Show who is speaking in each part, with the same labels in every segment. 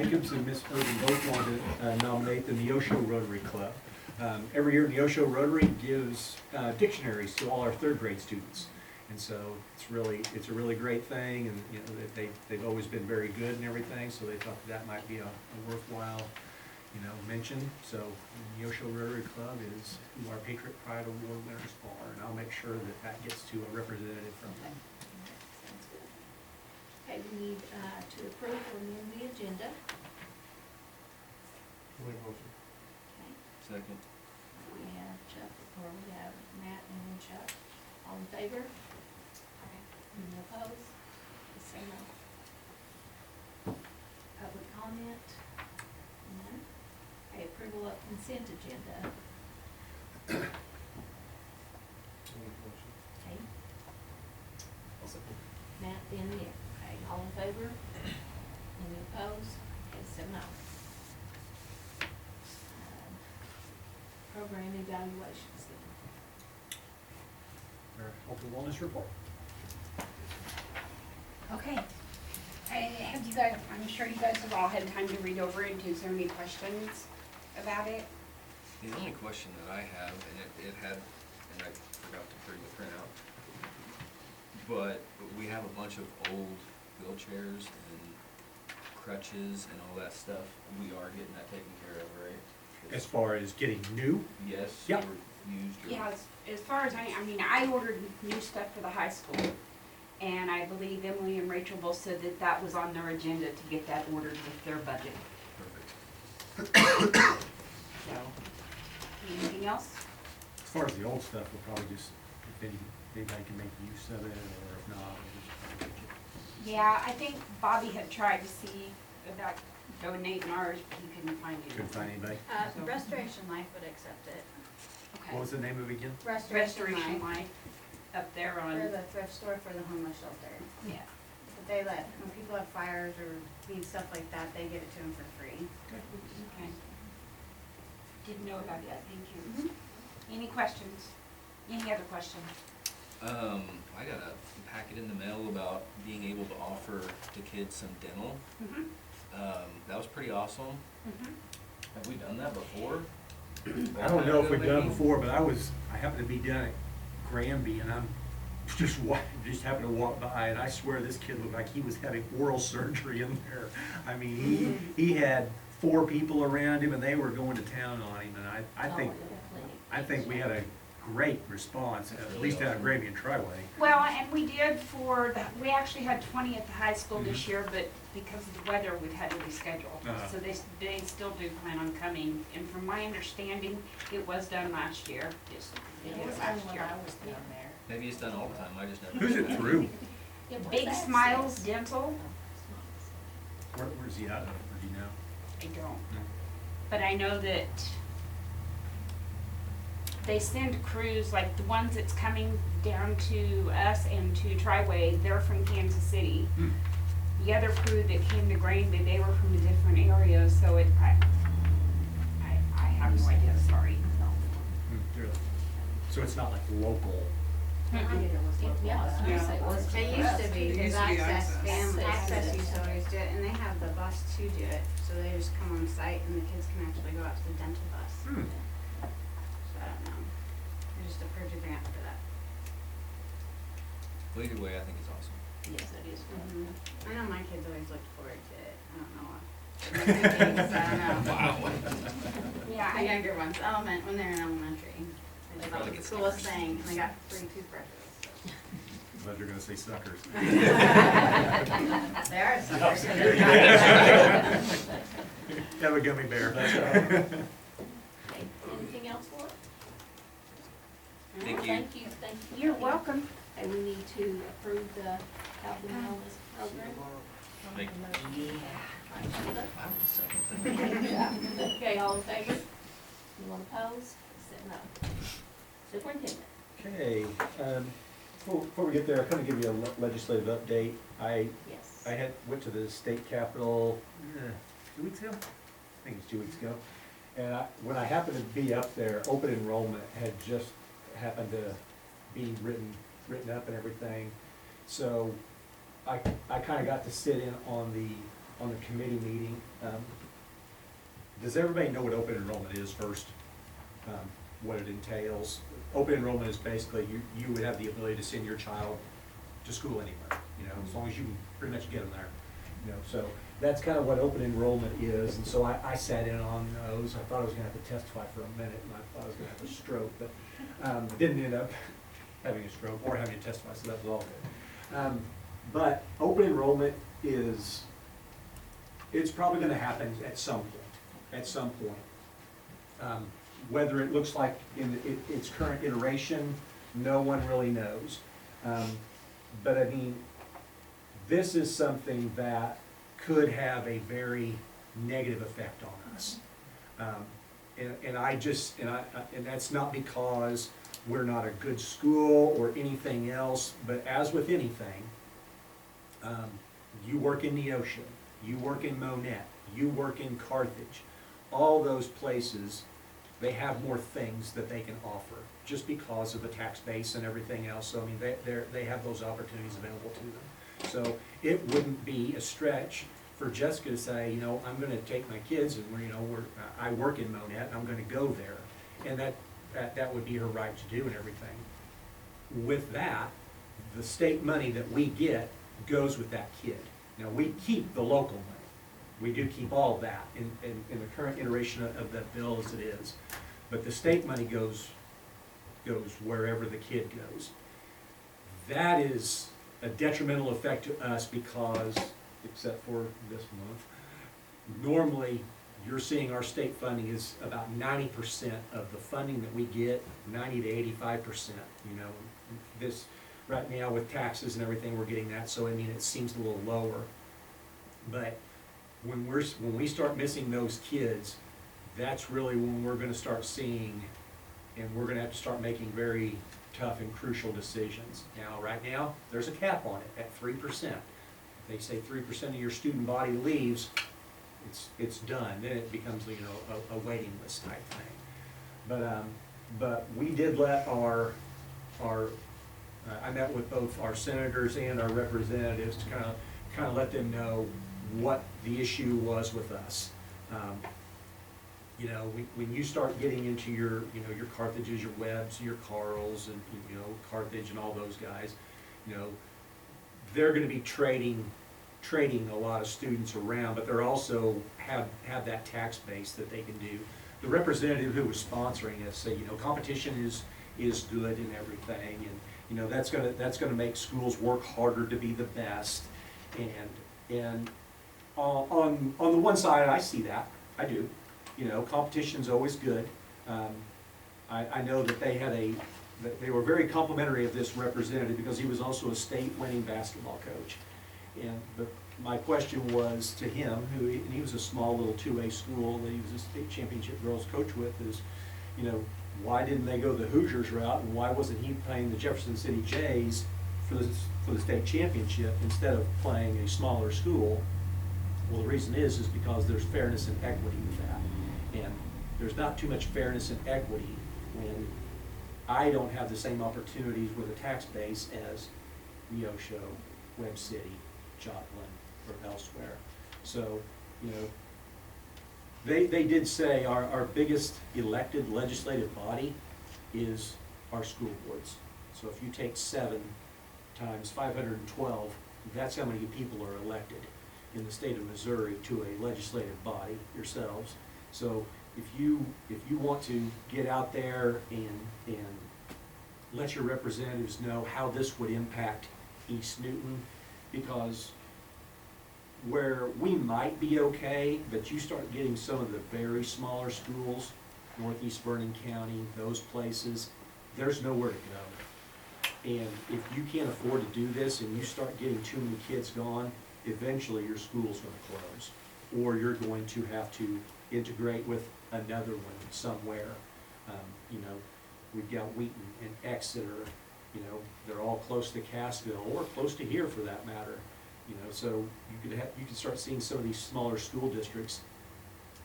Speaker 1: Jacobs and Miss Irvin both want to nominate the Neosho Rotary Club. Every year, Neosho Rotary gives dictionaries to all our third grade students. And so it's a really great thing, and you know, they've always been very good and everything, so they thought that might be a worthwhile, you know, mention. So the Neosho Rotary Club is who our Patriot Pride Award winners are, and I'll make sure that that gets to a representative from them.
Speaker 2: Sounds good. Okay, we need to approve or amend the agenda.
Speaker 3: Make motion.
Speaker 2: Okay,
Speaker 4: Second.
Speaker 2: we have Chuck, or we have Matt and then Chuck. All in favor? Any opposed? Please say no. Public comment? None. Okay, approval of consent agenda.
Speaker 3: Make motion.
Speaker 2: Okay. Matt, then Nick. Okay, all in favor? Any opposed? Okay, so no. Program evaluations then.
Speaker 1: Our health and wellness report.
Speaker 5: Okay. Have you guys, I'm sure you guys have all had time to read over it. Is there any questions about it?
Speaker 4: The only question that I have, and it had, and I forgot to bring the printout, but we have a bunch of old wheelchairs and crutches and all that stuff. We are getting that taken care of, right?
Speaker 1: As far as getting new,
Speaker 4: Yes.
Speaker 1: Yep.
Speaker 4: Or used or?
Speaker 5: Yeah, as far as I mean, I ordered new stuff for the high school. And I believe Emily and Rachel both said that that was on their agenda to get that ordered with their budget.
Speaker 4: Perfect.
Speaker 5: So, anything else?
Speaker 1: as far as the old stuff, we'll probably just, if anybody can make use of it, or if not, we'll just probably take it.
Speaker 5: Yeah, I think Bobby had tried to see about donating ours, but he couldn't find it.
Speaker 1: Couldn't find anybody.
Speaker 6: Restoration Life would accept it.
Speaker 5: Okay.
Speaker 1: What was the name of it again?
Speaker 5: Restoration Life up there on,
Speaker 6: They're the thrift store for the homeless shelter.
Speaker 5: yeah.
Speaker 6: But they let, when people have fires or need stuff like that, they give it to them for free.
Speaker 5: Okay. Didn't know about that, thank you. Any questions? Any other questions?
Speaker 4: I got a packet in the mail about being able to offer the kids some dental. That was pretty awesome. Have we done that before?
Speaker 1: I don't know if we've done it before, but I happened to be down at Granby, and I'm just happened to walk by, and I swear this kid looked like he was having oral surgery in there. I mean, he had 4 people around him, and they were going to town on him, and I think we had a great response, at least out of Granby and Triway.
Speaker 5: Well, and we did we actually had 20 at the high school this year, but because of the weather, we've had to reschedule. So they still do plan on coming, and from my understanding, it was done last year. They did it last year.
Speaker 4: Maybe it's done all the time, I just never.
Speaker 1: Who's it through?
Speaker 5: Big Smiles Dental,
Speaker 1: Where's he out of, or do you know?
Speaker 5: I don't. But I know that they send crews, like the ones that's coming down to us and to Triway, they're from Kansas City. The other crew that came to Granby, they were from a different area, so I have no idea, sorry.
Speaker 1: Really? So it's not like local?
Speaker 2: Yeah.
Speaker 6: It used to be, because
Speaker 7: Access.
Speaker 6: Access used to always do it, and they have the bus to do it, so they just come on site and the kids can actually go out to the dental bus. So I don't know, they just approved a grant for that.
Speaker 4: Well, either way, I think it's awesome.
Speaker 2: Yes, it is.
Speaker 6: I know my kids always looked forward to it, I don't know what. I don't know.
Speaker 5: Yeah,
Speaker 6: The younger ones, when they're in elementary, they thought it was the coolest thing, and they got free toothbrushes.
Speaker 1: But you're gonna say suckers.
Speaker 6: They are suckers.
Speaker 1: Have a gummy bear.
Speaker 2: Okay, anything else for it?
Speaker 4: Thank you.
Speaker 2: Thank you.
Speaker 5: you're welcome.
Speaker 2: Okay, we need to approve the health and wellness program.
Speaker 4: Make-
Speaker 2: Okay, all in favor? Anyone opposed? Said no. Superintendent.
Speaker 1: Okay, before we get there, I'll kind of give you a legislative update. I
Speaker 2: Yes.
Speaker 1: went to the state capitol 2 weeks ago? I think it's 2 weeks ago. And when I happened to be up there, open enrollment had just happened to be written up and everything. So I kind of got to sit in on the on the committee meeting. Does everybody know what open enrollment is first? What it entails? Open enrollment is basically you would have the ability to send your child to school anywhere, you know, as long as you can pretty much get them there. You know, so that's kind of what open enrollment is, and so I sat in on those. I thought I was gonna have to testify for a minute, and I thought I was gonna have a stroke, but didn't end up having a stroke or having to testify, so that was all good. But open enrollment is, it's probably gonna happen at some point. Whether it looks like in its current iteration, no one really knows. But I mean, this is something that could have a very negative effect on us. And that's not because we're not a good school or anything else, but as with anything, you work in Neosho, you work in Monette, you work in Carthage, all those places, they have more things that they can offer just because of the tax base and everything else. So I mean, they have those opportunities available to them. So it wouldn't be a stretch for Jessica to say, you know, I'm going to take my kids and I work in Monette and I'm going to go there, and that would be her right to do and everything. With that, the state money that we get goes with that kid. Now we keep the local money. We do keep all of that in the current iteration of that bill as it is. But the state money goes wherever the kid goes. That is a detrimental effect to us because, except for this month, normally you're seeing our state funding is about 90% of the funding that we get, 90 to 85%. You know, this right now with taxes and everything, we're getting that. So I mean, it seems a little lower, but when we start missing those kids, that's really when we're going to start seeing, and we're going to have to start making very tough and crucial decisions. Now, right now, there's a cap on it at 3%. If they say 3% of your student body leaves, it's done. Then it becomes, you know, a waiting list type thing. But we did let I met with both our senators and our representatives to kind of let them know what the issue was with us. You know, when you start getting into your Carthages, your Webbs, your Carls, and you know, Carthage and all those guys, you know, they're going to be trading a lot of students around, but they're also have that tax base that they can do. The representative who was sponsoring us said, you know, competition is good and everything, and you know, that's gonna make schools work harder to be the best, and on the one side, I see that, I do. You know, competition's always good. I know that they were very complimentary of this representative because he was also a state winning basketball coach. But my question was to him, and he was a small little 2A school that he was a state championship girls coach with, is, you know, why didn't they go the Hoosiers route, and why wasn't he playing the Jefferson City Jays for the state championship instead of playing a smaller school? Well, the reason is because there's fairness and equity with that. And there's not too much fairness and equity when I don't have the same opportunities with a tax base as Neosho, Webb City, Joplin, or elsewhere. So, you know, they did say our biggest elected legislative body is our school boards. So if you take 7 times 512, that's how many people are elected in the state of Missouri to a legislative body yourselves. So if you want to get out there and let your representatives know how this would impact East Newton, because where we might be okay, but you start getting some of the very smaller schools, Northeast Vernon County, those places, there's nowhere to go. And if you can't afford to do this and you start getting too many kids gone, eventually your school's going to close, or you're going to have to integrate with another one somewhere. You know, we've got Wheaton and Exeter, you know, they're all close to Cassville, or close to here for that matter. You know, so you could start seeing some of these smaller school districts,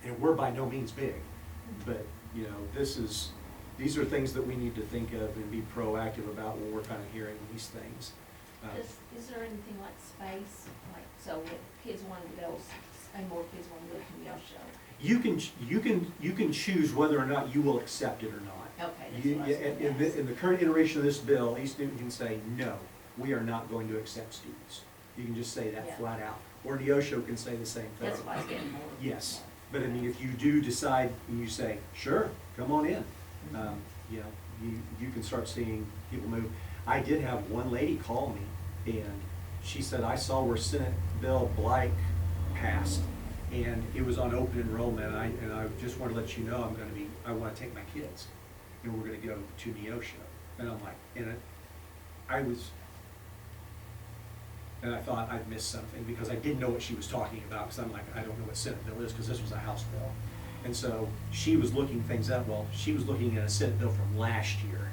Speaker 1: and we're by no means big, but you know, these are things that we need to think of and be proactive about when we're kind of hearing these things.
Speaker 2: Is there anything like space, like, so if kids wanted to go and more kids wanna go to Neosho.
Speaker 1: You can choose whether or not you will accept it or not.
Speaker 2: Okay, that's
Speaker 1: You-
Speaker 2: what I was gonna
Speaker 1: In the,
Speaker 2: ask.
Speaker 1: in the current iteration of this bill, East Newton can say, no, we are not going to accept students. You can just say that
Speaker 2: Yeah.
Speaker 1: flat out. Or Neosho can say the same thing.
Speaker 2: That's why I was getting more.
Speaker 1: Yes, but I mean, if you do decide and you say, sure, come on in, you know, you can start seeing people move. I did have one lady call me and she said, I saw where Senate Bill Blake passed and it was on open enrollment and I just want to let you know I want to take my kids and we're going to go to Neosho. And I'm like, and I thought I'd missed something because I didn't know what she was talking about, because I'm like, I don't know what Senate bill is, because this was a House bill. And so she was looking things up, well, she was looking at a Senate bill from last year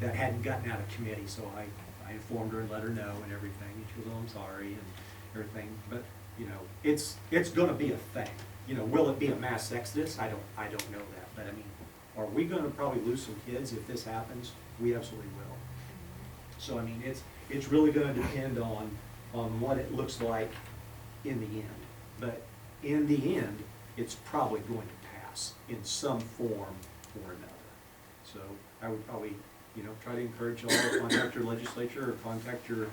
Speaker 1: that hadn't gotten out of committee, so I informed her and let her know and everything, and she goes, oh, I'm sorry, and everything, but, you know, it's gonna be a thing. You know, will it be a mass exodus? I don't know that, but I mean, are we gonna probably lose some kids if this happens? We absolutely will. So, I mean, it's really gonna depend on what it looks like in the end. But in the end, it's probably going to pass in some form or another. So I would probably, you know, try to encourage you all to contact your legislature or contact your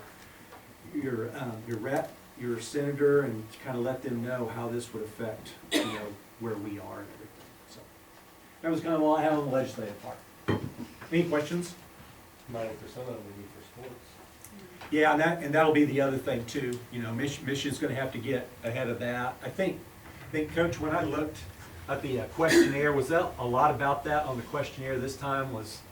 Speaker 1: rep, your senator, and kind of let them know how this would affect, you know, where we are and everything. So that was kind of all I had on the legislative part. Any questions?
Speaker 3: 90% of them we need for sports.
Speaker 1: Yeah, and that'll be the other thing too, you know, Michigan's gonna have to get ahead of that. I think, Coach, when I looked at the questionnaire, was that a lot about that on the questionnaire this time, was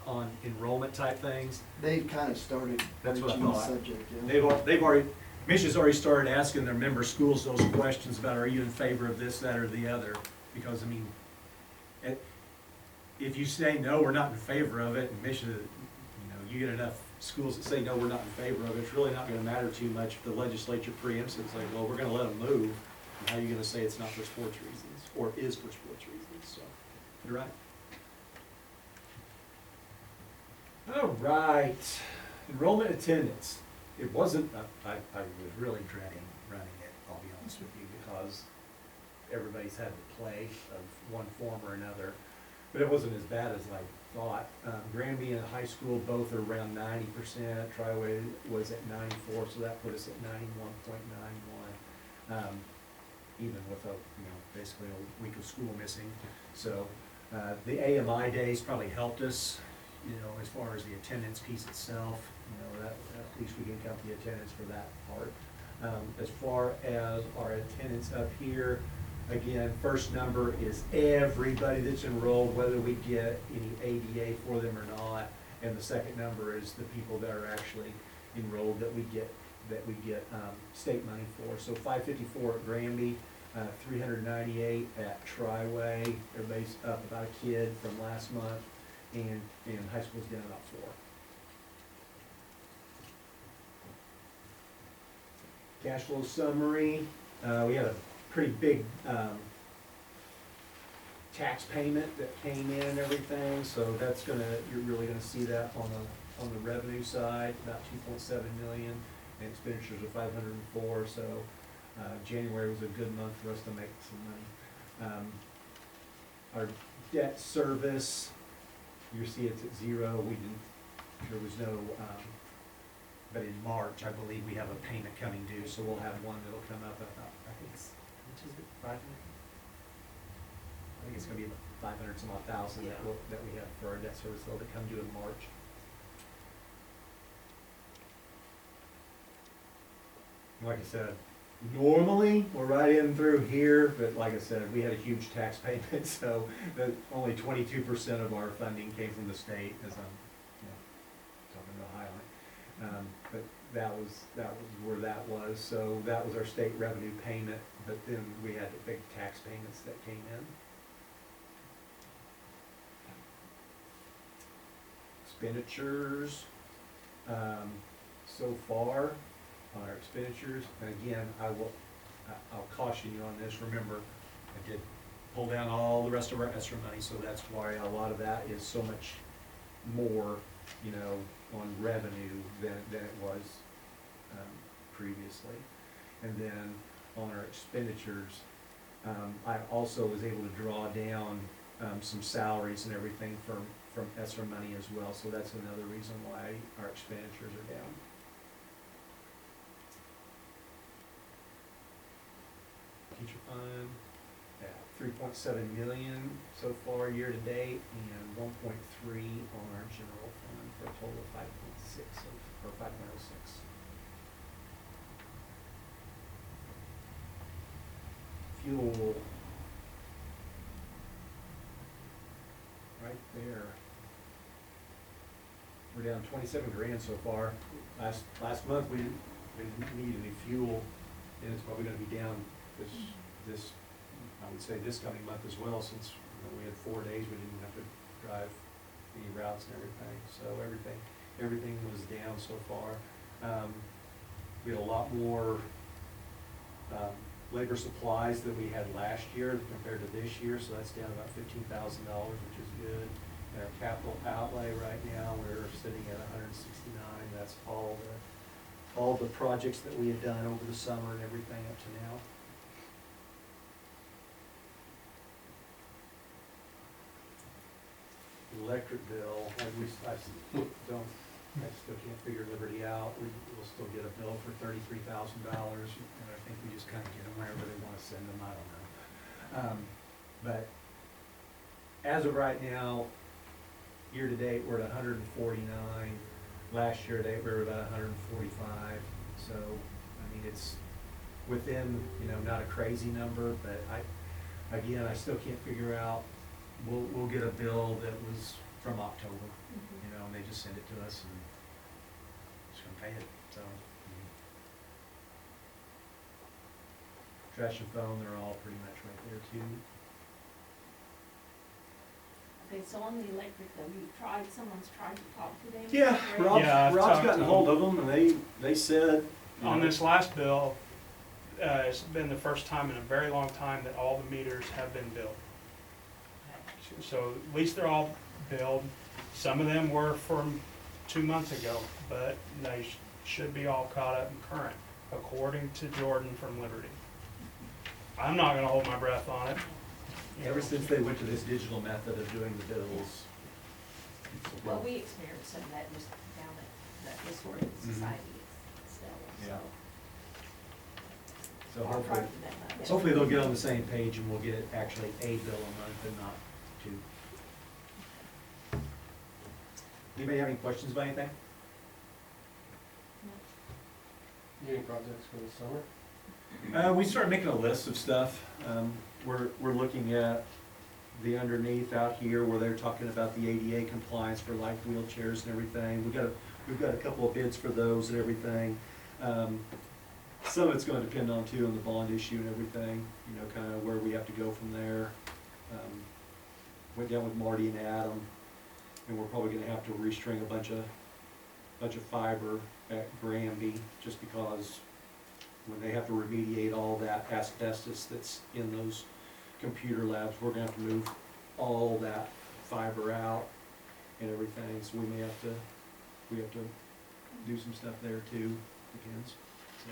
Speaker 1: on enrollment type things?
Speaker 7: They've kind of started
Speaker 1: That's what I
Speaker 7: breaching the
Speaker 1: thought.
Speaker 7: subject, yeah.
Speaker 1: They've already, Michigan's already started asking their member schools those questions about, are you in favor of this, that, or the other? Because, I mean, if you say, no, we're not in favor of it, and Michigan, you know, you get enough schools that say, no, we're not in favor of it, it's really not gonna matter too much if the legislature preempts it. It's like, well, we're gonna let them move, and how are you gonna say it's not for sports reasons, or is for sports reasons, so, you're right. All right, enrollment attendance. It wasn't, I was really dreading running it, I'll be honest with you, because everybody's had to play of one form or another. But it wasn't as bad as I thought. Granby and high school both are around 90%. Triway was at 94, so that put us at 91.91. Even with basically a week of school missing. So the AMI days probably helped us, as far as the attendance piece itself. That at least we can count the attendance for that part. As far as our attendance up here, again, first number is everybody that's enrolled, whether we get any ADA for them or not. And the second number is the people that are actually enrolled that we get state money for. So 554 at Granby, 398 at Triway. Everybody's up about a kid from last month, and high school's down about 4. Cash flow summary, we had a pretty big tax payment that came in and everything, so that's you're really gonna see that on the revenue side, about 2.7 million, and expenditures of 504, so January was a good month for us to make some money. Our debt service, you see it's at 0, there was no, but in March, I believe we have a payment coming due, so we'll have one that'll come up about, I think it's, which is it, 500? I think it's gonna be about 500 some odd thousand that we have for our debt service bill that come due in March. Like I said, normally we're right in through here, but like I said, we had a huge tax payment, so that only 22% of our funding came from the state, as I'm talking about Highline. But that was where that was. So that was our state revenue payment, but then we had the big tax payments that came in. Expenditures, so far on our expenditures, and again, I'll caution you on this. Remember, I did pull down all the rest of our ESSER money, so that's why a lot of that is so much more, on revenue than it was previously. And then on our expenditures, I also was able to draw down, some salaries and everything from ESSER money as well, so that's another reason why our expenditures are down. Teacher fund, yeah, 3.7 million so far year to date, and 1.3 on our general fund, for a total of 5.6 or 5.06. Fuel. Right there. We're down 27 grand so far. Last month, we didn't need any fuel, and it's probably gonna be down this, I would say this coming month as well, since, we had 4 days, we didn't have to drive any routes and everything, so everything was down so far. We had a lot more, labor supplies than we had last year compared to this year, so that's down about $15,000, which is good. And our capital outlay right now, we're sitting at 169, that's all the projects that we had done over the summer and everything up to now. Electric bill, I still can't figure Liberty out. We'll still get a bill for $33,000, and I think we just kind of get them wherever they want to send them, I don't know. But as of right now, year to date, we're at 149. Last year to date, we were about 145. So, I mean, it's within, not a crazy number, but I still can't figure out. We'll get a bill that was from October, and they just send it to us and just gonna pay it, so. Trash and phone, they're all pretty much right there too.
Speaker 2: Okay, so on the electric though, someone's tried to talk to them?
Speaker 1: Yeah,
Speaker 2: Right?
Speaker 3: Yeah, I've
Speaker 1: Rob's
Speaker 3: talked
Speaker 1: gotten
Speaker 3: to
Speaker 1: hold of them, and they said.
Speaker 8: On this last bill, it's been the first time in a very long time that all the meters have been billed. So at least they're all billed. Some of them were from 2 months ago, but they should be all caught up and current, according to Jordan from Liberty. I'm not gonna hold my breath on it.
Speaker 1: Ever since they went to this digital method of doing the bills.
Speaker 2: Well, we experienced some of that just down at the Historical Society still,
Speaker 1: Yeah.
Speaker 2: so.
Speaker 1: So
Speaker 2: Our
Speaker 1: hopefully,
Speaker 2: part of that money.
Speaker 1: hopefully they'll get on the same page and we'll get actually a bill a month and not two. Anybody have any questions about anything?
Speaker 3: Any projects for the summer?
Speaker 1: We started making a list of stuff. We're looking at the underneath out here where they're talking about the ADA compliance for light wheelchairs and everything. We've got a couple of bids for those and everything. Some of it's gonna depend on too, on the bond issue and everything, kind of where we have to go from there. Went down with Marty and Adam, and we're probably gonna have to restring a bunch of fiber at Granby, just because when they have to remediate all that asbestos that's in those computer labs, we're gonna have to move all that fiber out and everything, so we have to do some stuff there too, depends, so.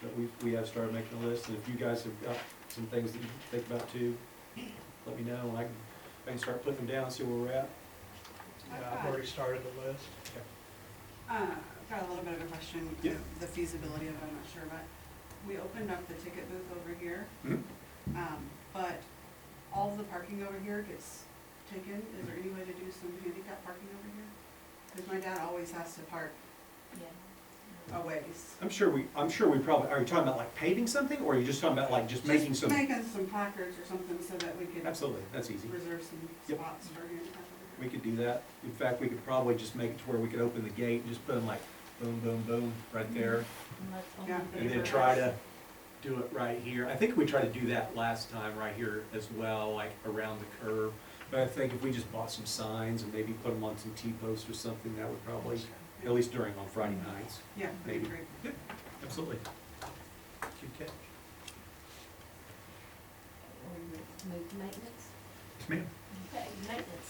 Speaker 1: But we have started making a list, and if you guys have got some things that you think about too, let me know, and I can start putting them down and see where we're at.
Speaker 8: Yeah, I've already started the list.
Speaker 9: I've got a little bit of a question,
Speaker 1: Yeah.
Speaker 9: the feasibility of it, I'm not sure, but we opened up the ticket booth over here,
Speaker 1: Mhm.
Speaker 9: but all of the parking over here gets taken. Is there any way to do some handicap parking over here? Because my dad always has to park
Speaker 2: Yeah.
Speaker 9: a ways.
Speaker 1: I'm sure we probably, are you talking about like paving something, or are you just talking about like just making some?
Speaker 9: Making some placards or something so that we could
Speaker 1: Absolutely, that's easy.
Speaker 9: reserve some
Speaker 1: Yep.
Speaker 9: spots for handicap over
Speaker 1: We
Speaker 9: here.
Speaker 1: could do that. In fact, we could probably just make it to where we could open the gate and just put them like boom, boom, boom, right there.
Speaker 2: And let's only
Speaker 9: Yeah.
Speaker 2: pay
Speaker 1: And then
Speaker 2: for
Speaker 1: try
Speaker 2: us.
Speaker 1: to do it right here. I think we tried to do that last time right here as well, like around the curve. But I think if we just bought some signs and maybe put them on some T-posts or something, that would probably, at least on Friday nights.
Speaker 9: Yeah, that'd be
Speaker 1: maybe.
Speaker 9: great.
Speaker 1: Absolutely. Good catch.
Speaker 2: Or move to maintenance?
Speaker 1: Yes, ma'am.
Speaker 2: Okay, maintenance.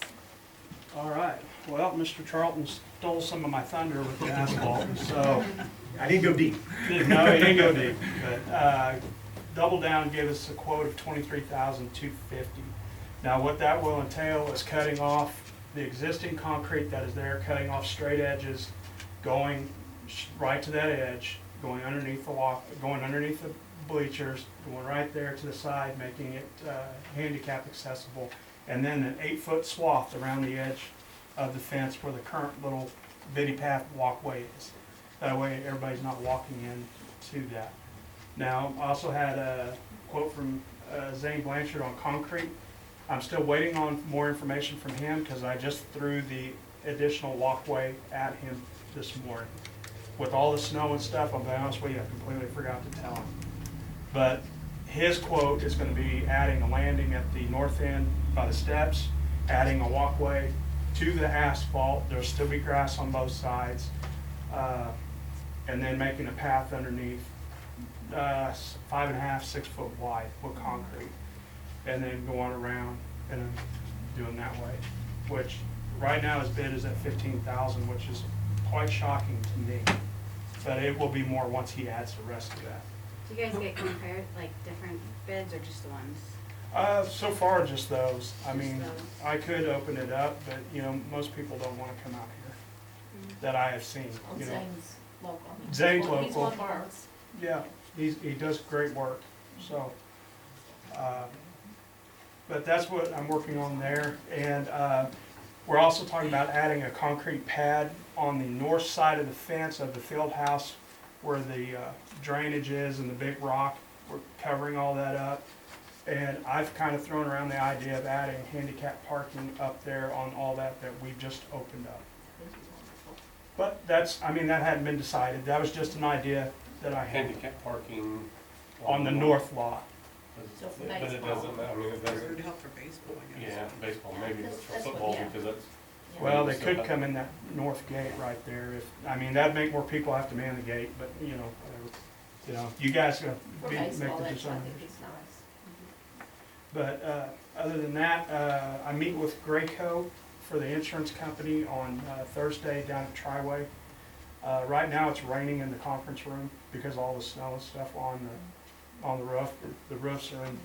Speaker 8: All right, well, Mr. Charlton stole some of my thunder with the asphalt, so,
Speaker 1: I didn't go deep.
Speaker 8: no, he didn't go deep. But, Double Down gave us a quote of $23,250. Now, what that will entail is cutting off the existing concrete that is there, cutting off straight edges, going right to that edge, going underneath the walk, going underneath the bleachers, going right there to the side, making it handicap accessible, and then an 8-foot swath around the edge of the fence where the current little bitty path walkway is. That way everybody's not walking into that. Now, I also had a quote from Zane Blanchard on concrete. I'm still waiting on more information from him because I just threw the additional walkway at him this morning. With all the snow and stuff, I'll be honest with you, I completely forgot to tell him. But his quote is going to be adding a landing at the north end by the steps, adding a walkway to the asphalt. There'll still be grass on both sides, and then making a path underneath, 5.5, 6 foot wide with concrete, and then going around and then doing that way. Which right now his bid is at $15,000, which is quite shocking to me. But it will be more once he adds the rest of that.
Speaker 6: Do you guys get compared, like different bids or just the ones?
Speaker 8: So far, just those. I
Speaker 6: Just
Speaker 8: mean,
Speaker 6: those.
Speaker 8: I could open it up, but, you know, most people don't want to come out here that I have seen,
Speaker 2: On
Speaker 8: you know.
Speaker 2: Zane's local.
Speaker 8: Zane's
Speaker 2: He's
Speaker 8: local.
Speaker 2: one of ours.
Speaker 8: Yeah, he does great work, so. But that's what I'm working on there. And we're also talking about adding a concrete pad on the north side of the fence of the field house where the drainage is and the big rock. We're covering all that up. And I've kind of thrown around the idea of adding handicap parking up there on all that we just opened up. But that's, I mean, that hadn't been decided. That was just an idea that I had
Speaker 3: Handicap parking.
Speaker 8: on the north lot.
Speaker 2: So for
Speaker 3: But it
Speaker 2: baseball.
Speaker 3: doesn't, I mean, it
Speaker 9: It would
Speaker 3: doesn't,
Speaker 9: help for baseball, I guess.
Speaker 3: yeah, baseball maybe, but for
Speaker 2: That's what-
Speaker 3: football,
Speaker 2: yeah.
Speaker 3: because that's,
Speaker 2: Yeah.
Speaker 8: Well, they could come in that north gate right there. If, I mean, that'd make more people have to man the gate, but, you know, whatever. You know, you guys
Speaker 2: For
Speaker 8: make
Speaker 2: baseball,
Speaker 8: the
Speaker 2: that's, I
Speaker 8: decision.
Speaker 2: think it's nice.
Speaker 8: But other than that, I meet with Graco for the insurance company on Thursday down at Triway. Right now, it's raining in the conference room because all the snow and stuff on the roof. The roofs are in,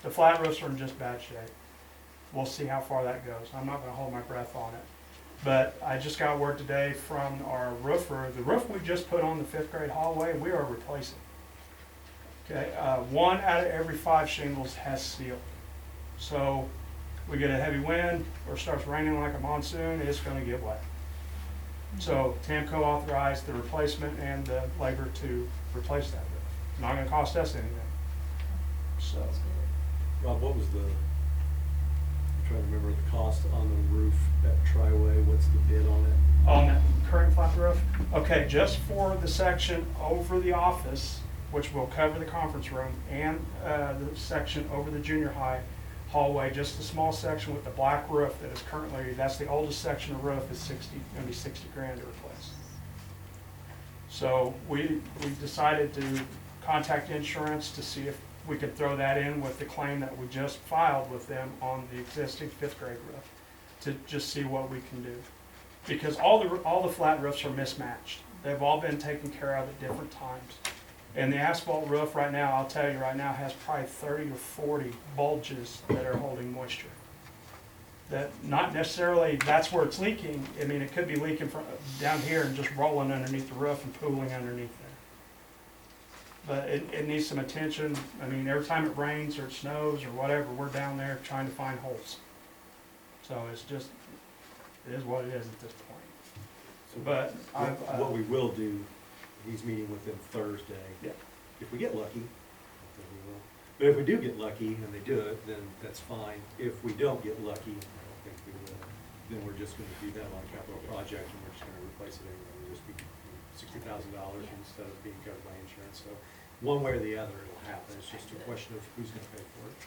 Speaker 8: the flat roofs are in just bad shape. We'll see how far that goes. I'm not gonna hold my breath on it. But I just got word today from our roofer, the roof we just put on the 5th grade hallway, we are replacing. Okay, 1 out of every 5 shingles has sealed. So we get a heavy wind or it starts raining like a monsoon, it's gonna get wet. So TAMCO authorized the replacement and the labor to replace that roof. Not gonna cost us anything. So,
Speaker 2: That's good.
Speaker 10: Rob, what was I'm trying to remember the cost on the roof at Triway, what's the bid on it?
Speaker 8: on that current flat roof, okay, just for the section over the office, which will cover the conference room, and the section over the junior high hallway, just the small section with the black roof that is currently, that's the oldest section of roof, is gonna be 60 grand to replace. So we decided to contact insurance to see if we could throw that in with the claim that we just filed with them on the existing 5th grade roof, to just see what we can do. Because all the flat roofs are mismatched. They've all been taken care of at different times. And the asphalt roof right now, I'll tell you right now, has probably 30 to 40 bulges that are holding moisture. That not necessarily, that's where it's leaking. I mean, it could be leaking from down here and just rolling underneath the roof and pooling underneath there. But it needs some attention. I mean, every time it rains or it snows or whatever, we're down there trying to find holes. So it's just, it is what it is at this point. But I've,
Speaker 10: What we will do, he's meeting with them Thursday.
Speaker 8: Yeah.
Speaker 10: If we get lucky, then we will. But if we do get lucky and they do it, then that's fine. If we don't get lucky, I don't think we will, then we're just gonna do that on a capital project and we're just gonna replace it anyway. It'll just be $60,000 instead of being covered by insurance. So one way or the other, it'll happen. It's just a question of who's gonna pay for it.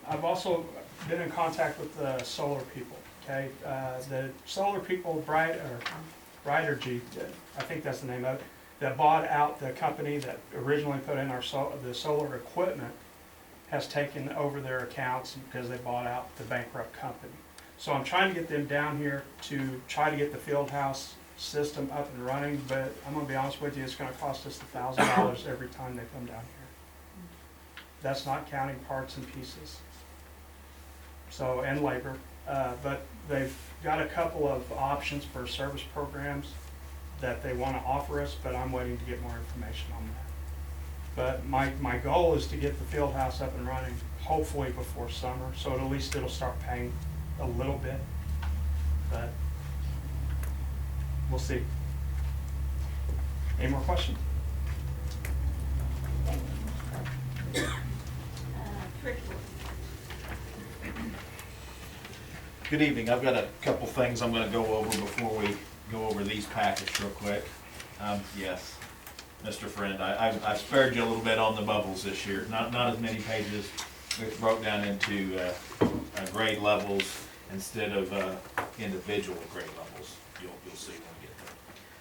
Speaker 8: I've also been in contact with the solar people, okay? The solar people, Brightergy, I think that's the name of it, that bought out the company that originally put in the solar equipment, has taken over their accounts because they bought out the bankrupt company. So I'm trying to get them down here to try to get the field house system up and running, but I'm gonna be honest with you, it's gonna cost us $1,000 every time they come down here. That's not counting parts and pieces. So, and labor, but they've got a couple of options for service programs that they wanna offer us, but I'm waiting to get more information on that. But my goal is to get the field house up and running, hopefully before summer, so at least it'll start paying a little bit, but we'll see. Any more questions?
Speaker 2: Curriculum.
Speaker 11: Good evening. I've got a couple things I'm gonna go over before we go over these packets real quick. Yes, Mr. Friend, I spared you a little bit on the bubbles this year. Not as many pages. We broke down into grade levels instead of individual grade levels. You'll see when we get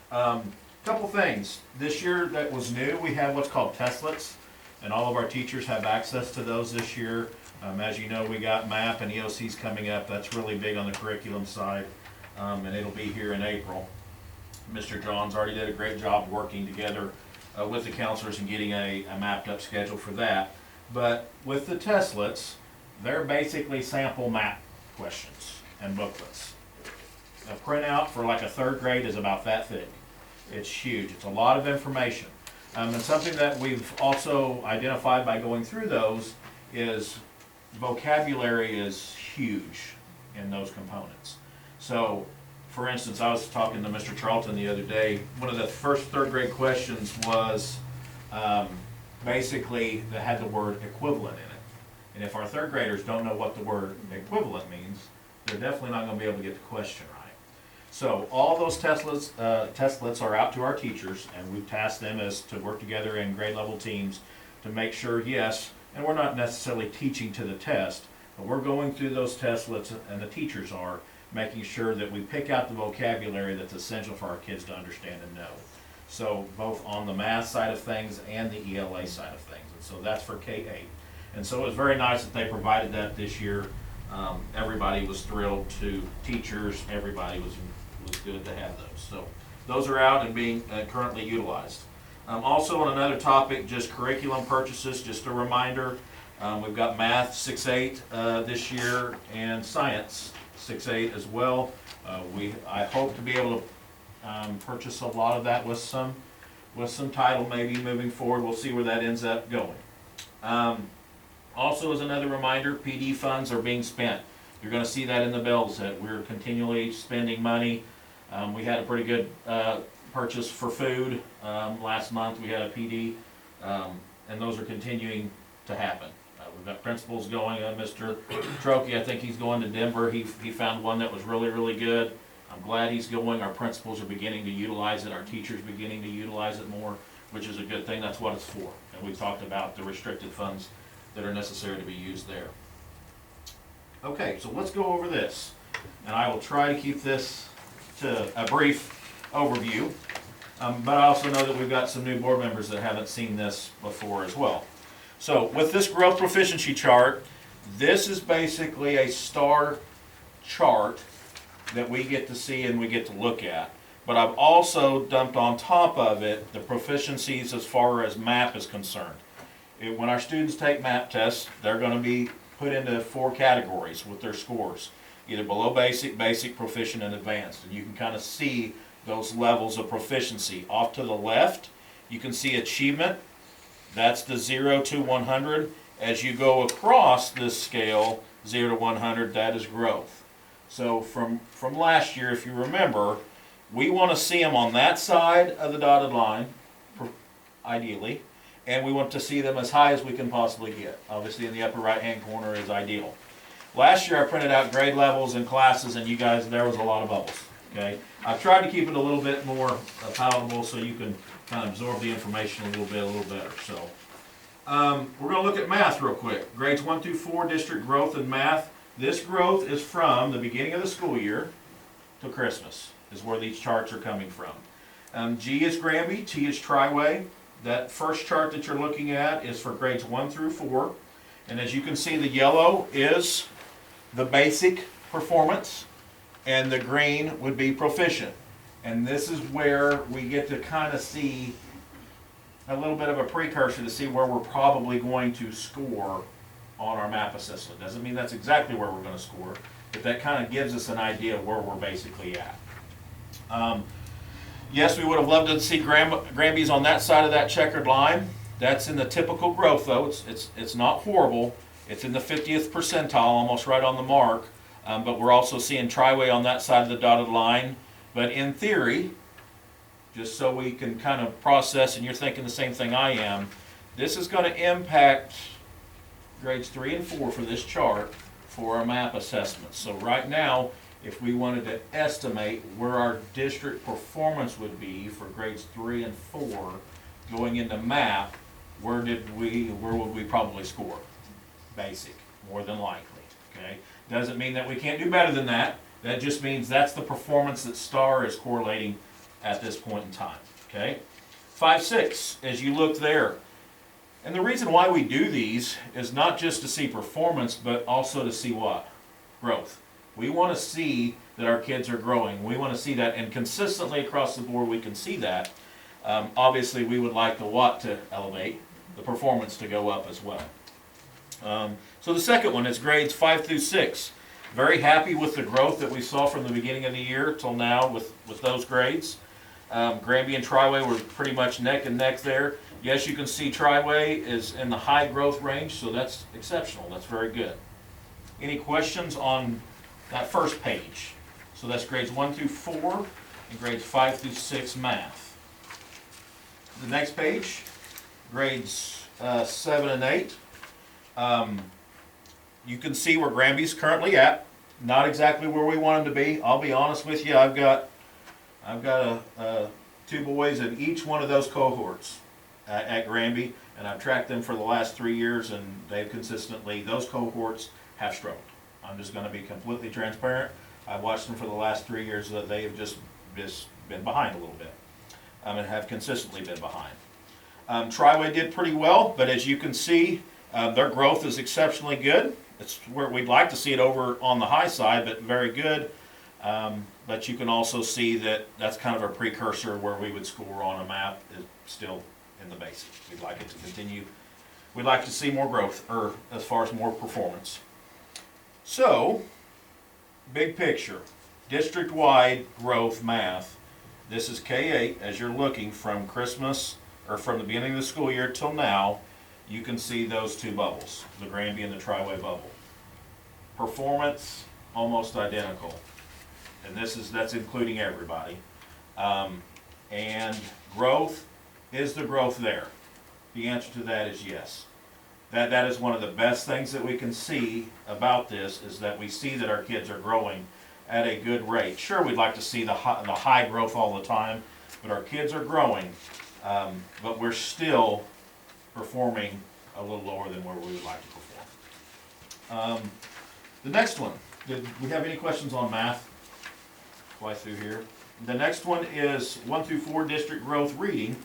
Speaker 11: there. Couple things. This year that was new, we have what's called testlets, and all of our teachers have access to those this year. As you know, we got MAP and EOC's coming up. That's really big on the curriculum side, and it'll be here in April. Mr. Johns already did a great job working together with the counselors and getting a mapped up schedule for that. But with the testlets, they're basically sample map questions and booklets. A printout for like a third grade is about that thick. It's huge. It's a lot of information. And something that we've also identified by going through those is vocabulary is huge in those components. So, for instance, I was talking to Mr. Charlton the other day. One of the first third grade questions was basically that had the word equivalent in it. And if our third graders don't know what the word equivalent means, they're definitely not going to be able to get the question right. So all those testlets are out to our teachers, and we've tasked them as to work together in grade level teams to make sure, yes, and we're not necessarily teaching to the test, but we're going through those testlets, and the teachers are, making sure that we pick out the vocabulary that's essential for our kids to understand and know. So both on the math side of things and the ELA side of things. And so that's for K-8. And so it was very nice that they provided that this year. Everybody was thrilled, to teachers, everybody was good to have those. So those are out and being currently utilized. Also on another topic, just curriculum purchases, just a reminder, we've got math 6-8 this year and science 6-8 as well. I hope to be able to purchase a lot of that with some title maybe moving forward. We'll see where that ends up going. Also as another reminder, PD funds are being spent. You're going to see that in the bills that we're continually spending money. We had a pretty good purchase for food last month. We had a PD, and those are continuing to happen. We've got principals going. Mr. Trokey, I think he's going to Denver. He found one that was really, really good. I'm glad he's going. Our principals are beginning to utilize it. Our teachers are beginning to utilize it more, which is a good thing. That's what it's for. And we talked about the restricted funds that are necessary to be used there. Okay, so let's go over this. And I will try to keep this to a brief overview. But I also know that we've got some new board members that haven't seen this before as well. So with this growth proficiency chart, this is basically a star chart that we get to see and we get to look at. But I've also dumped on top of it the proficiencies as far as MAP is concerned. When our students take MAP tests, they're going to be put into 4 categories with their scores. Either below basic, basic, proficient, and advanced. And you can kind of see those levels of proficiency. Off to the left, you can see achievement. That's the 0 to 100. As you go across this scale, 0 to 100, that is growth. So from last year, if you remember, we want to see them on that side of the dotted line, ideally, and we want to see them as high as we can possibly get. Obviously, in the upper right-hand corner is ideal. Last year, I printed out grade levels and classes, and you guys, there was a lot of bubbles. Okay, I've tried to keep it a little bit more palatable so you can kind of absorb the information a little better. So we're going to look at math real quick. Grades 1 through 4, district growth in math. This growth is from the beginning of the school year to Christmas is where these charts are coming from. G is Granby, T is Triway. That first chart that you're looking at is for grades 1 through 4. And as you can see, the yellow is the basic performance, and the green would be proficient. And this is where we get to kind of see a little bit of a precursor to see where we're probably going to score on our map assessment. Doesn't mean that's exactly where we're gonna score, but that kind of gives us an idea of where we're basically at. Yes, we would have loved to see Granby's on that side of that checkered line. That's in the typical growth though. It's not horrible. It's in the 50th percentile, almost right on the mark. But we're also seeing Triway on that side of the dotted line. But in theory, just so we can kind of process, and you're thinking the same thing I am, this is going to impact grades 3 and 4 for this chart for our map assessments. So right now, if we wanted to estimate where our district performance would be for grades 3 and 4 going into map, where would we probably score? Basic, more than likely, okay? Doesn't mean that we can't do better than that. That just means that's the performance that STAR is correlating at this point in time, okay? 5, 6, as you look there. And the reason why we do these is not just to see performance, but also to see what? Growth. We want to see that our kids are growing. We want to see that, and consistently across the board we can see that. Obviously we would like the what to elevate, the performance to go up as well. So the second one is grades 5 through 6. Very happy with the growth that we saw from the beginning of the year till now with those grades. Granby and Triway were pretty much neck and neck there. Yes, you can see Triway is in the high growth range, so that's exceptional. That's very good. Any questions on that first page? So that's grades 1 through 4 and grades 5 through 6 math. The next page, grades 7 and 8. You can see where Granby's currently at. Not exactly where we want them to be. I'll be honest with you. I've got 2 boys in each one of those cohorts at Granby, and I've tracked them for the last 3 years, and they've consistently, those cohorts have struggled. I'm just going to be completely transparent. I've watched them for the last 3 years. They have just been behind a little bit, and have consistently been behind. Triway did pretty well, but as you can see, their growth is exceptionally good. It's where we'd like to see it over on the high side, but very good. But you can also see that that's kind of a precursor where we would score on a map is still in the basic. We'd like it to continue. We'd like to see more growth, or as far as more performance. So, big picture, district-wide growth math. This is K-8 as you're looking from Christmas, or from the beginning of the school year till now. You can see those 2 bubbles, the Granby and the Triway bubble. Performance, almost identical. And that's including everybody. And growth, is the growth there? The answer to that is yes. That is one of the best things that we can see about this, is that we see that our kids are growing at a good rate. Sure, we'd like to see the high growth all the time, but our kids are growing, but we're still performing a little lower than where we would like to perform. The next one, did we have any questions on math? Fly through here. The next one is 1 through 4 district growth reading.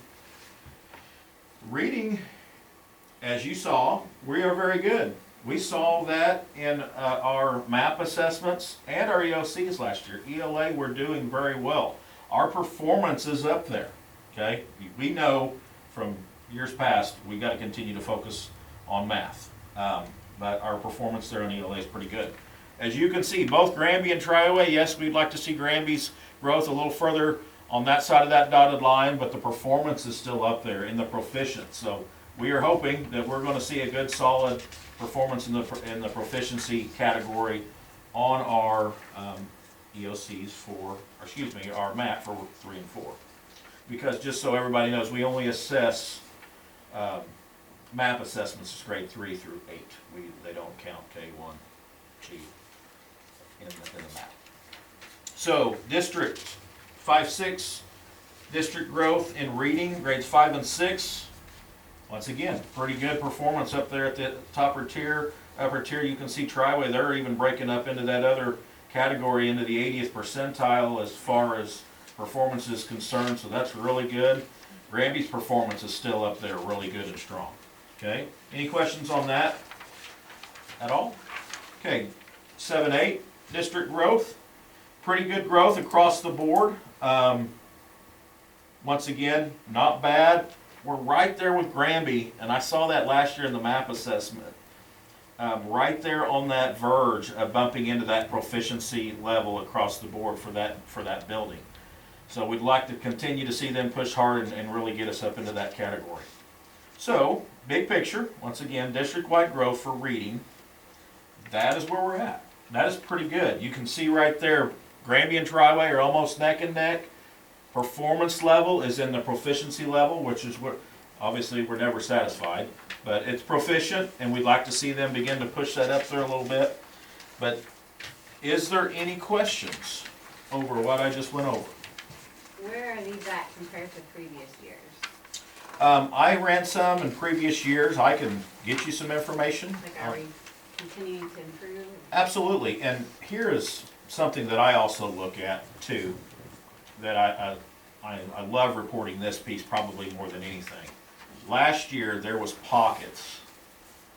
Speaker 11: Reading, as you saw, we are very good. We saw that in our map assessments and our EOCs last year. ELA, we're doing very well. Our performance is up there, okay? We know from years past, we've got to continue to focus on math. But our performance there on ELA is pretty good. As you can see, both Granby and Triway, yes, we'd like to see Granby's growth a little further on that side of that dotted line, but the performance is still up there in the proficient. So we are hoping that we're going to see a good solid performance in the proficiency category on our EOCs our map for 3 and 4. Because just so everybody knows, we only assess map assessments is grade 3 through 8. They don't count K1, G in the map. So district 5, 6, district growth in reading, grades 5 and 6. Once again, pretty good performance up there at the upper tier. You can see Triway, they're even breaking up into that other category, into the 80th percentile as far as performance is concerned, so that's really good. Granby's performance is still up there really good and strong. Okay, any questions on that at all? Okay, 7, 8, district growth. Pretty good growth across the board. Once again, not bad. we're right there with Granby, and I saw that last year in the map assessment. Right there on that verge of bumping into that proficiency level across the board for that building. So we'd like to continue to see them push hard and really get us up into that category. So, big picture, once again, district-wide growth for reading, that is where we're at. That is pretty good. You can see right there, Granby and Triway are almost neck and neck. Performance level is in the proficiency level, which is what, obviously, we're never satisfied. But it's proficient, and we'd like to see them begin to push that up there a little bit. But is there any questions over what I just went over?
Speaker 6: Where are these at compared to previous years?
Speaker 11: I ran some in previous years. I can get you some information.
Speaker 6: Like, are we continuing to improve?
Speaker 11: Absolutely, and here is something that I also look at too, that I love reporting this piece probably more than anything. Last year, there was pockets,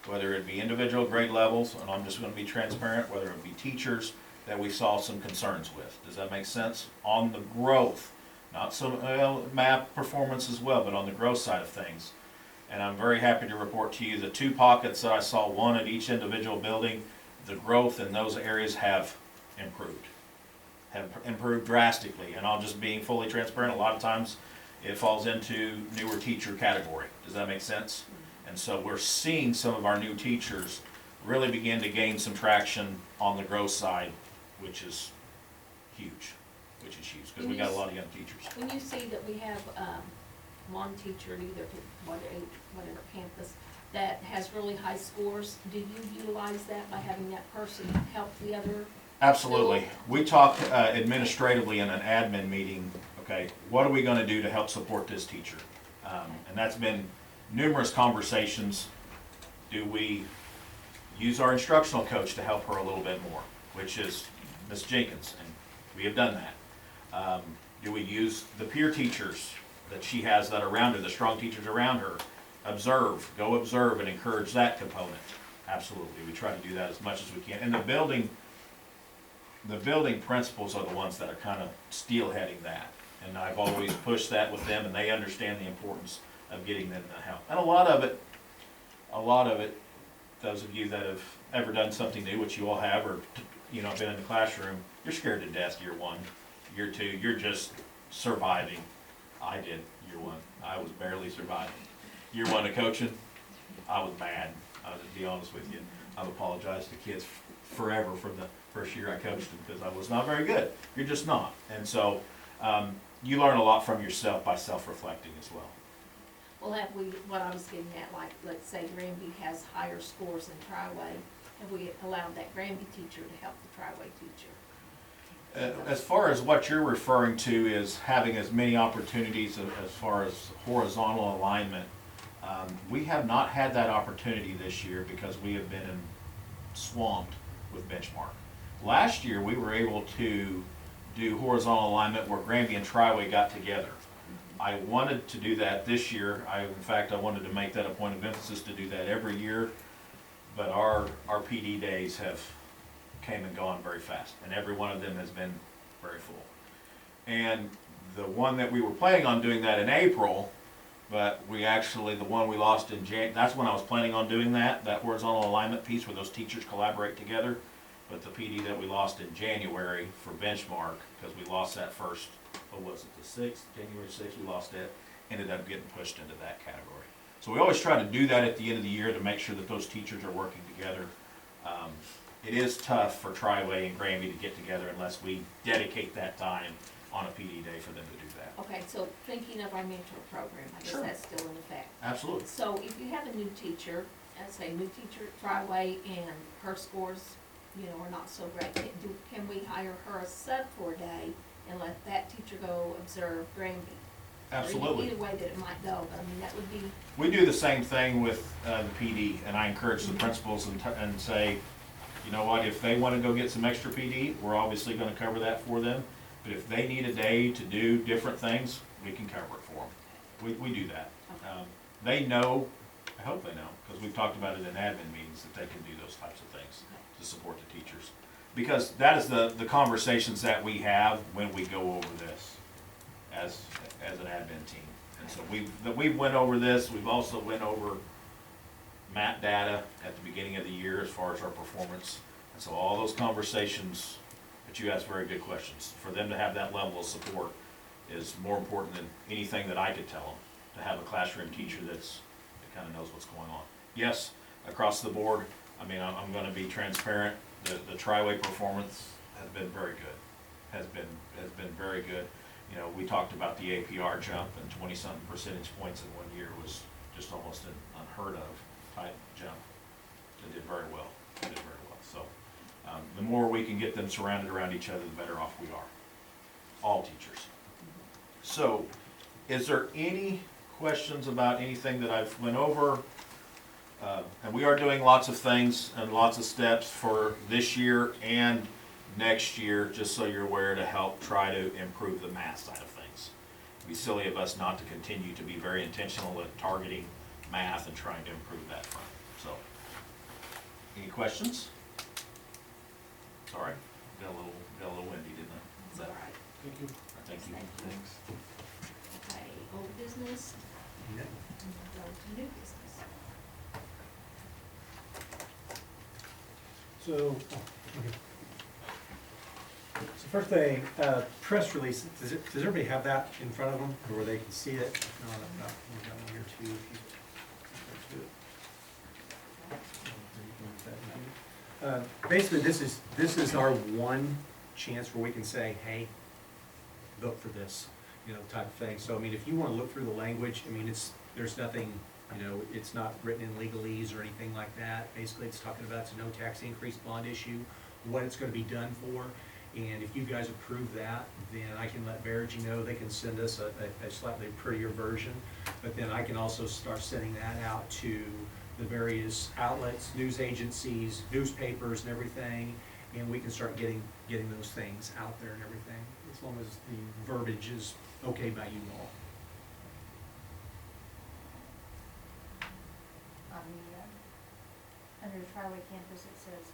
Speaker 11: whether it be individual grade levels, and I'm just gonna be transparent, whether it be teachers, that we saw some concerns with. Does that make sense? On the growth, not so, math performance as well, but on the growth side of things. And I'm very happy to report to you the 2 pockets that I saw, one at each individual building, the growth in those areas have improved drastically. And I'll just being fully transparent, a lot of times it falls into newer teacher category. Does that make sense? And so we're seeing some of our new teachers really begin to gain some traction on the growth side, which is huge, because we got a lot of young teachers.
Speaker 2: When you see that we have, one teacher at either, whatever campus, that has really high scores, do you utilize that by having that person help the other?
Speaker 11: Absolutely. We talked administratively in an admin meeting, okay, what are we gonna do to help support this teacher? And that's been numerous conversations. Do we use our instructional coach to help her a little bit more, which is Ms. Jenkins, and we have done that. Do we use the peer teachers that she has that are around her, the strong teachers around her? Go observe and encourage that component. Absolutely, we try to do that as much as we can. And the building principals are the ones that are kind of steelheading that. And I've always pushed that with them, and they understand the importance of getting them the help. And a lot of it, those of you that have ever done something new, which you all have, or been in the classroom, you're scared to death year 1, year 2, you're just surviving. I did year 1, I was barely surviving. Year 1 of coaching, I was bad. I'll just be honest with you. I've apologized to kids forever from the first year I coached them because I was not very good. You're just not. And so you learn a lot from yourself by self-reflecting as well.
Speaker 2: Well, have we, what I was getting at, like, let's say Granby has higher scores than Triway, have we allowed that Granby teacher to help the Triway teacher?
Speaker 11: As far as what you're referring to is having as many opportunities as far as horizontal alignment, we have not had that opportunity this year because we have been swamped with benchmark. Last year, we were able to do horizontal alignment where Granby and Triway got together. I wanted to do that this year. In fact, I wanted to make that a point of emphasis to do that every year, but our PD days have came and gone very fast, and every one of them has been very full. And the one that we were planning on doing that in April, but the one we lost in January, that's when I was planning on doing that horizontal alignment piece where those teachers collaborate together. But the PD that we lost in January for benchmark, because we lost that first, what was it, the 6th, January 6th, we lost it, ended up getting pushed into that category. So we always try to do that at the end of the year to make sure that those teachers are working together. It is tough for Triway and Granby to get together unless we dedicate that time on a PD day for them to do that.
Speaker 2: Okay, so thinking of our mentor program, I guess
Speaker 11: Sure.
Speaker 2: that's still in effect.
Speaker 11: Absolutely.
Speaker 2: So if you have a new teacher, let's say new teacher at Triway, and her scores, are not so great, can we hire her a sub for a day and let that teacher go observe Granby?
Speaker 11: Absolutely.
Speaker 2: Either way that it might go, but I mean, that would be,
Speaker 11: We do the same thing with the PD, and I encourage the principals and say, you know what, if they want to go get some extra PD, we're obviously going to cover that for them. But if they need a day to do different things, we can cover it for them. We do that. They know, I hope they know, because we've talked about it in admin meetings, that they can do those types of things to support the teachers. Because that is the conversations that we have when we go over this as an admin team. And so we went over this, we've also went over MAT data at the beginning of the year as far as our performance. And so all those conversations, but you asked very good questions. For them to have that level of support is more important than anything that I could tell them. To have a classroom teacher that kind of knows what's going on. Yes, across the board, I mean, I'm gonna be transparent, the Triway performance has been very good. Has been very good. You know, we talked about the APR jump, and 20-something percentage points in 1 year was just almost an unheard of type jump. They did very well, so, the more we can get them surrounded around each other, the better off we are, all teachers. So, is there any questions about anything that I've went over? And we are doing lots of things and lots of steps for this year and next year, just so you're aware, to help try to improve the math side of things. It'd be silly of us not to continue to be very intentional at targeting math and trying to improve that front. So, any questions? Sorry, got a little windy, didn't I? Is that all right?
Speaker 3: Thank you.
Speaker 11: Thank you.
Speaker 2: Thanks. Okay, old business,
Speaker 1: Yeah.
Speaker 2: and go to new business.
Speaker 1: So, so first thing, press release, does everybody have that in front of them, or where they can see it? No, I've got one here too, if you. Basically, this is our one chance where we can say, hey, look for this, you know, type of thing. So, I mean, if you wanna look through the language, I mean, there's nothing, you know, it's not written in legalese or anything like that. Basically, it's talking about it's a no tax increase bond issue, what it's gonna be done for. And if you guys approve that, then I can let Verigy know, they can send us a slightly prettier version. But then I can also start sending that out to the various outlets, news agencies, newspapers and everything. And we can start getting those things out there and everything, as long as the verbiage is okay by you all.
Speaker 2: On the, under Triway campus, it says,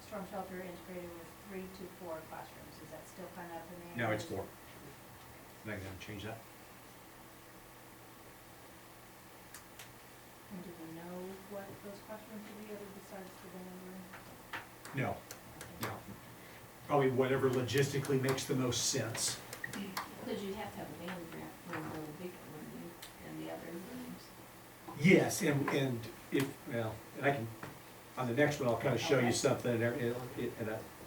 Speaker 2: storm shelter integrated with 3 to 4 classrooms. Is that still kind of up in the air?
Speaker 1: No, it's 4. Not gonna change that.
Speaker 2: And do we know what those classrooms will be other besides the band room?
Speaker 1: No, no. Probably whatever logistically makes the most sense.
Speaker 2: Because you'd have to have a band room a little bigger, wouldn't you, than the other rooms?
Speaker 1: Yes, and if, well, and I can, on the next one, I'll kind of show you something, and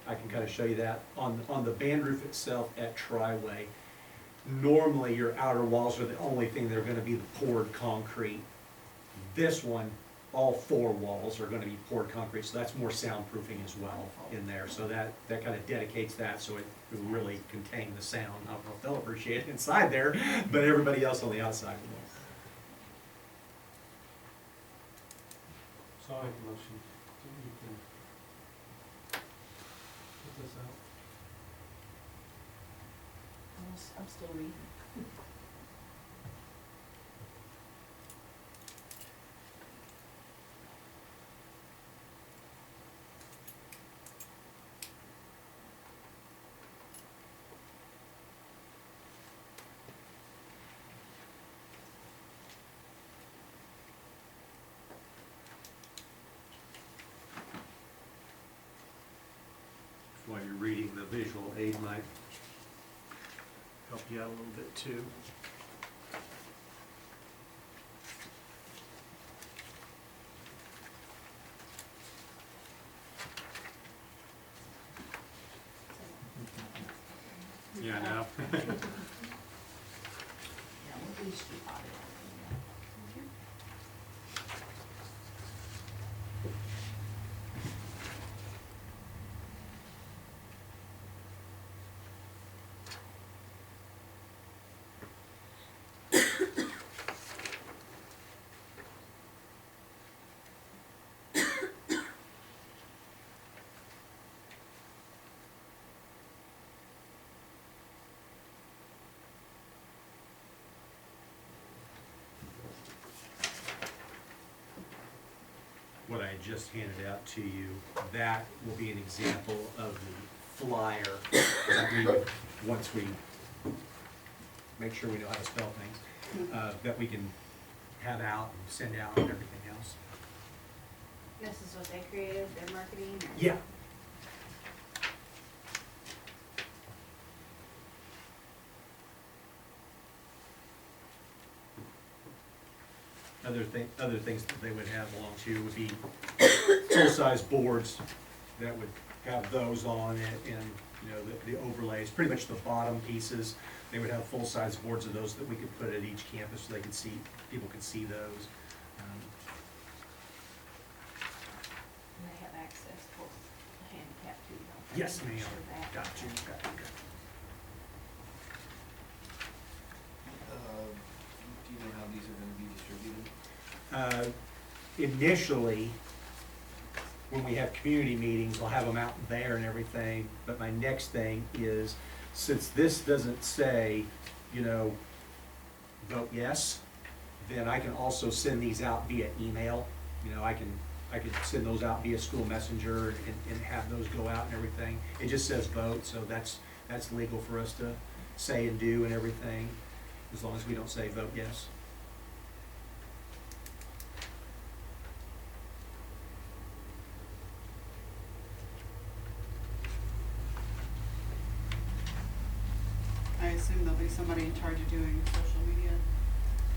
Speaker 1: I can kind of show you that. On the band roof itself at Triway, normally your outer walls are the only thing that are gonna be the poured concrete. This one, all 4 walls are gonna be poured concrete, so that's more soundproofing as well in there. So that kind of dedicates that, so it will really contain the sound. I don't know if they'll appreciate it inside there, but everybody else on the outside will.
Speaker 3: So I make a motion that you can put this out.
Speaker 2: I'm still reading.
Speaker 1: While you're reading, the visual aid might help you out a little bit too. Yeah, I know.
Speaker 2: Yeah, we'll do street audit.
Speaker 1: What I just handed out to you, that will be an example of the flyer that we, once we make sure we know how to spell things. that we can have out and send out and everything else.
Speaker 6: This is what they created, their marketing or?
Speaker 1: Yeah. Other things that they would have along too would be full-size boards that would have those on it, and, you know, the overlays, pretty much the bottom pieces. They would have full-size boards of those that we could put at each campus so they could see, people could see those.
Speaker 2: And they have access for the handicap too, don't they?
Speaker 1: Yes,
Speaker 2: Make
Speaker 1: ma'am.
Speaker 2: sure that-
Speaker 1: Got you.
Speaker 4: Do you know how these are gonna be distributed?
Speaker 1: Initially, when we have community meetings, I'll have them out there and everything, but my next thing is, since this doesn't say, you know, vote yes, then I can also send these out via email. You know, I could send those out via school messenger and have those go out and everything. It just says vote, so that's legal for us to say and do and everything, as long as we don't say vote yes.
Speaker 9: I assume there'll be somebody in charge of doing social media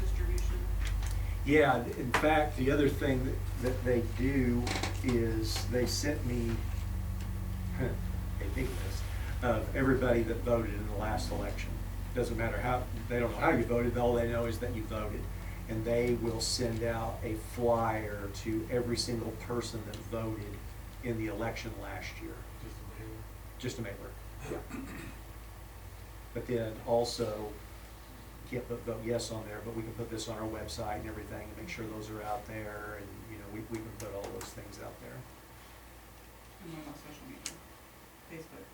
Speaker 9: distribution.
Speaker 1: Yeah, in fact, the other thing that they do is they sent me a big list of everybody that voted in the last election. Doesn't matter how, they don't know how you voted, all they know is that you voted. And they will send out a flyer to every single person that voted in the election last year. Just a mailer, yeah. But then also, can't put vote yes on there, but we can put this on our website and everything, and make sure those are out there, and, you know, we can put all those things out there.
Speaker 9: And what about social media? Facebook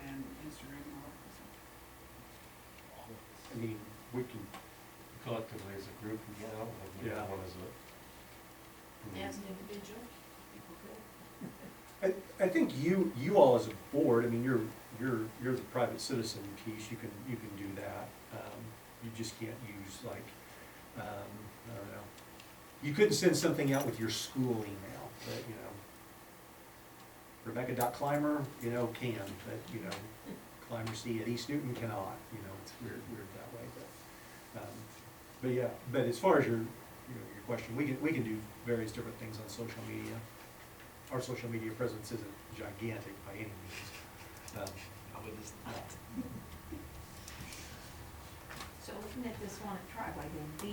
Speaker 9: and Instagram and all that stuff.
Speaker 10: I mean, we can collectively as a group get out with them.
Speaker 1: Yeah.
Speaker 10: What is it?
Speaker 2: As an individual, people could.
Speaker 1: I think you all as a board, I mean, you're the private citizen piece, you can do that. You just can't use like, I don't know. You couldn't send something out with your school email, but, you know, Rebecca.Clymer, you know, can, but, you know, Clymer C at East Newton cannot, you know, it's weird that way, but yeah, but as far as your question, we can do various different things on social media. Our social media presence isn't gigantic by any means.
Speaker 4: I would just.
Speaker 2: So looking at this one at Tri-Way, then D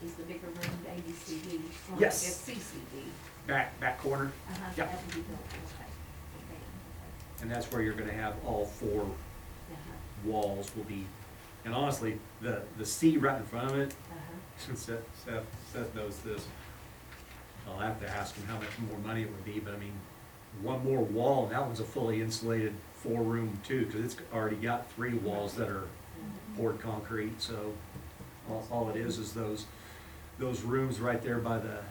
Speaker 2: is the bigger room, the ABCD.
Speaker 1: Yes.
Speaker 2: CCD.
Speaker 1: Back corner, Yep.
Speaker 2: That would be built, okay. Okay.
Speaker 1: and that's where you're gonna have all four
Speaker 2: Uh-huh.
Speaker 1: walls will be, and honestly, the C right in front of it,
Speaker 2: Uh-huh.
Speaker 1: Seth knows this. I'll have to ask him how much more money it would be, but I mean, one more wall, and that one's a fully insulated 4-room too, because it's already got 3 walls that are poured concrete, so all it is those rooms right there by the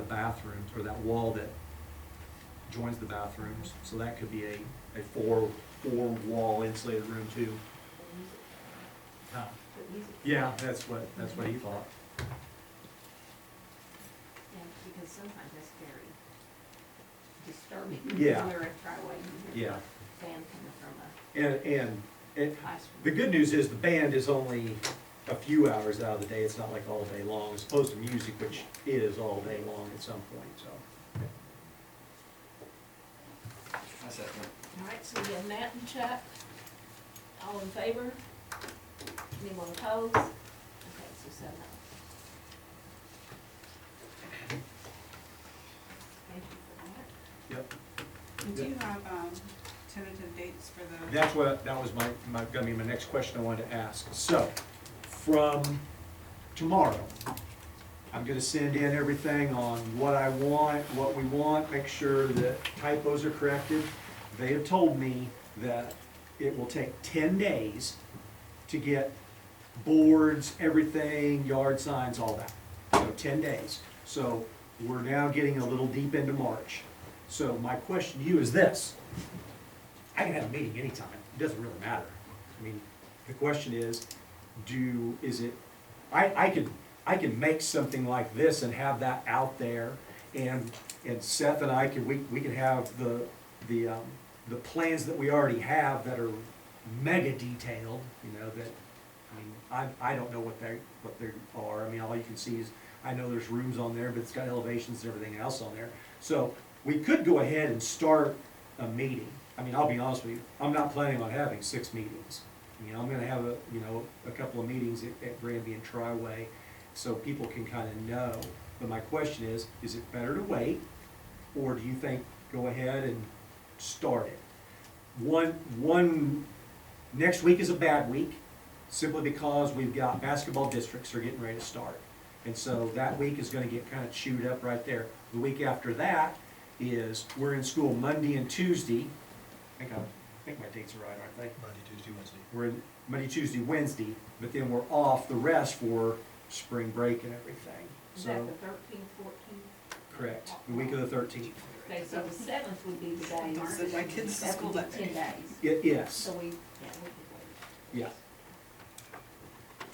Speaker 1: bathrooms, or that wall that joins the bathrooms, so that could be a 4-wall insulated room too. Huh. Yeah, that's what he thought.
Speaker 2: Yeah, because sometimes that's very disturbing.
Speaker 1: Yeah.
Speaker 2: When we're at Tri-Way, you hear
Speaker 1: Yeah.
Speaker 2: the band coming from
Speaker 1: And
Speaker 2: a classroom.
Speaker 1: the good news is the band is only a few hours out of the day, it's not like all day long, as opposed to music, which is all day long at some point, so.
Speaker 4: I second.
Speaker 2: All right, so we have Matt and Chuck. All in favor? Anyone opposed? Okay, so 7-0. Thank you for that.
Speaker 1: Yep.
Speaker 9: And do you have, tentative dates for the?
Speaker 1: That was gonna be my next question I wanted to ask. So, from tomorrow, I'm gonna send in everything on what I want, what we want, make sure that typos are corrected. They have told me that it will take 10 days to get boards, everything, yard signs, all that. So 10 days. So we're now getting a little deep into March. So my question to you is this. I can have a meeting anytime, it doesn't really matter. I mean, the question is, is it I can make something like this and have that out there, and Seth and I can, we can have the plans that we already have that are mega detailed, you know, that, I mean, I don't know what they are. I mean, all you can see is, I know there's rooms on there, but it's got elevations and everything else on there. So we could go ahead and start a meeting. I mean, I'll be honest with you, I'm not planning on having 6 meetings. You know, I'm gonna have a couple of meetings at Granby and Triway, so people can kind of know. But my question is it better to wait, or do you think go ahead and start it? Next week is a bad week, simply because we've got basketball districts are getting ready to start. And so that week is gonna get kind of chewed up right there. The week after that is, we're in school Monday and Tuesday. I think my dates are right, aren't they?
Speaker 3: Monday, Tuesday, Wednesday.
Speaker 1: We're in Monday, Tuesday, Wednesday, but then we're off the rest for spring break and everything.
Speaker 2: Is that
Speaker 1: So,
Speaker 2: the 13th, 14th?
Speaker 1: correct, the week of the 13th.
Speaker 2: Okay, so the 7th would be the day.
Speaker 9: Send my kids to school that day.
Speaker 2: 10 days.
Speaker 1: Yes,
Speaker 2: So we could wait.
Speaker 1: yeah.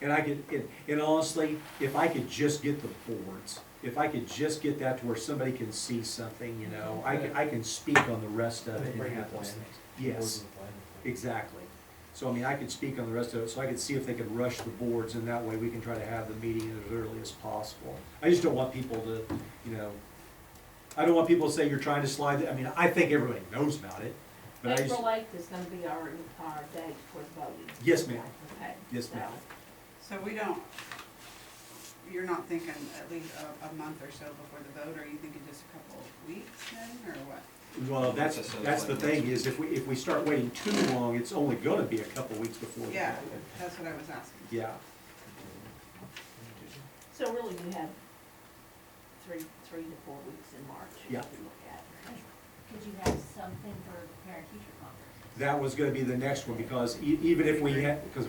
Speaker 1: And I could, and honestly, if I could just get the boards, if I could just get that to where somebody can see something, you know, I can speak on the rest of it and
Speaker 3: Bring the
Speaker 1: have those
Speaker 3: plan.
Speaker 1: things. Yes, exactly. So I mean, I could speak on the rest of it, so I could see if they could rush the boards, and that way we can try to have the meeting as early as possible. I just don't want people to, you know, I don't want people to say you're trying to slide, I mean, I think everybody knows about it, but I just,
Speaker 2: April 8th is gonna be our date for voting.
Speaker 1: Yes, ma'am.
Speaker 2: Okay.
Speaker 1: Yes, ma'am.
Speaker 9: So you're not thinking at least a month or so before the vote, or are you thinking just a couple of weeks then, or what?
Speaker 1: well, that's the thing, is if we start waiting too long, it's only gonna be a couple weeks before the
Speaker 9: Yeah,
Speaker 1: vote.
Speaker 9: that's what I was asking.
Speaker 1: Yeah,
Speaker 2: So really you have 3 to 4 weeks in March.
Speaker 1: Yeah.
Speaker 2: To look at. Could you have something for parent-teacher conference?
Speaker 1: that was gonna be the next one, because even if we had, because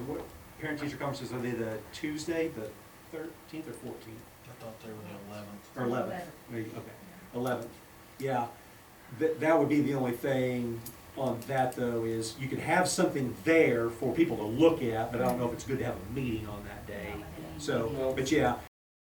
Speaker 1: parent-teacher conferences, are they the Tuesday, the 13th or 14th?
Speaker 3: I thought they were the 11th.
Speaker 1: Or 11th, maybe, okay, 11th, yeah. That would be the only thing on that, though, is you could have something there for people to look at, but I don't know if it's good to have a meeting on that day. So, but yeah,